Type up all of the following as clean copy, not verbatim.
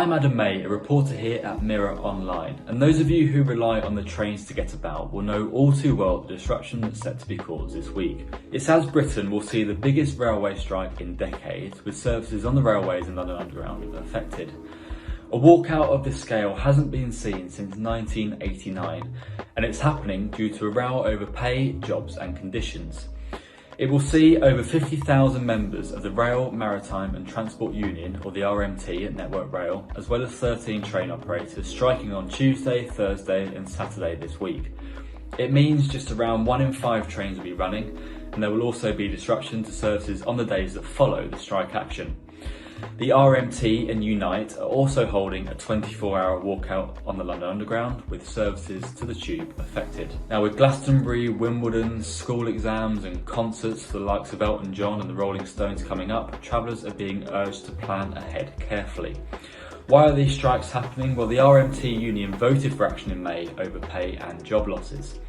I'm Adam May, a reporter here at Mirror Online, and those of you who rely on the trains to get about will know all too well the disruption that's set to be caused this week. It's as Britain will see the biggest railway strike in decades, with services on the railways and London Underground affected. A walkout of this scale hasn't been seen since 1989, and it's happening due to a row over pay, jobs and conditions. It will see over 50,000 members of the Rail, Maritime and Transport Union, or the RMT at Network Rail, as well as 13 train operators striking on Tuesday, Thursday and Saturday this week. It means just around 1 in 5 trains will be running, and there will also be disruption to services on the days that follow the strike action. The RMT and Unite are also holding a 24-hour walkout on the London Underground, with services to the Tube affected. Now, with Glastonbury, Wimbledon, school exams and concerts for the likes of Elton John and the Rolling Stones coming up, travellers are being urged to plan ahead carefully. Why are these strikes happening? Well, the RMT union voted for action in May over pay and job losses.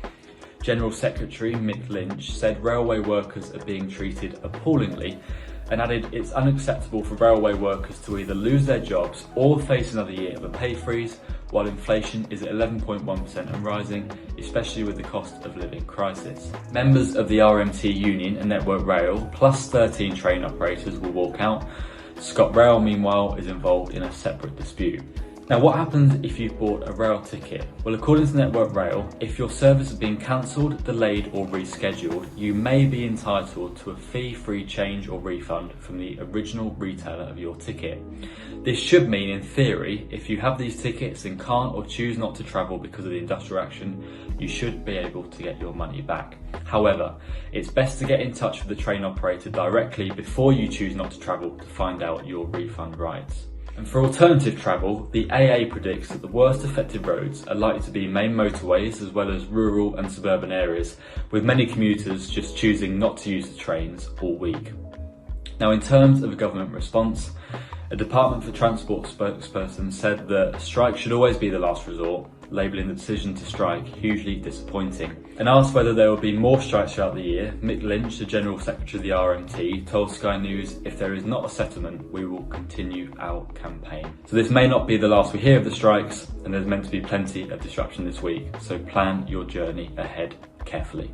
General Secretary Mick Lynch said railway workers are being treated appallingly, and added it's unacceptable for railway workers to either lose their jobs or face another year of a pay freeze while inflation is at 11.1% and rising, especially with the cost of living crisis. Members of the RMT union and Network Rail, plus 13 train operators, will walk out. ScotRail, meanwhile, is involved in a separate dispute. Now, what happens if you've bought a rail ticket? Well, according to Network Rail, if your service has been cancelled, delayed or rescheduled, you may be entitled to a fee-free change or refund from the original retailer of your ticket. This should mean, in theory, if you have these tickets and can't or choose not to travel because of the industrial action, you should be able to get your money back. However, it's best to get in touch with the train operator directly before you choose not to travel to find out your refund rights. And for alternative travel, the AA predicts that the worst affected roads are likely to be main motorways as well as rural and suburban areas, with many commuters just choosing not to use the trains all week. Now, in terms of a government response, a Department for Transport spokesperson said that strike should always be the last resort, labelling the decision to strike hugely disappointing. And asked whether there will be more strikes throughout the year, Mick Lynch, the General Secretary of the RMT, told Sky News, "If there is not a settlement, we will continue our campaign." So this may not be the last we hear of the strikes, and there's meant to be plenty of disruption this week, so plan your journey ahead carefully.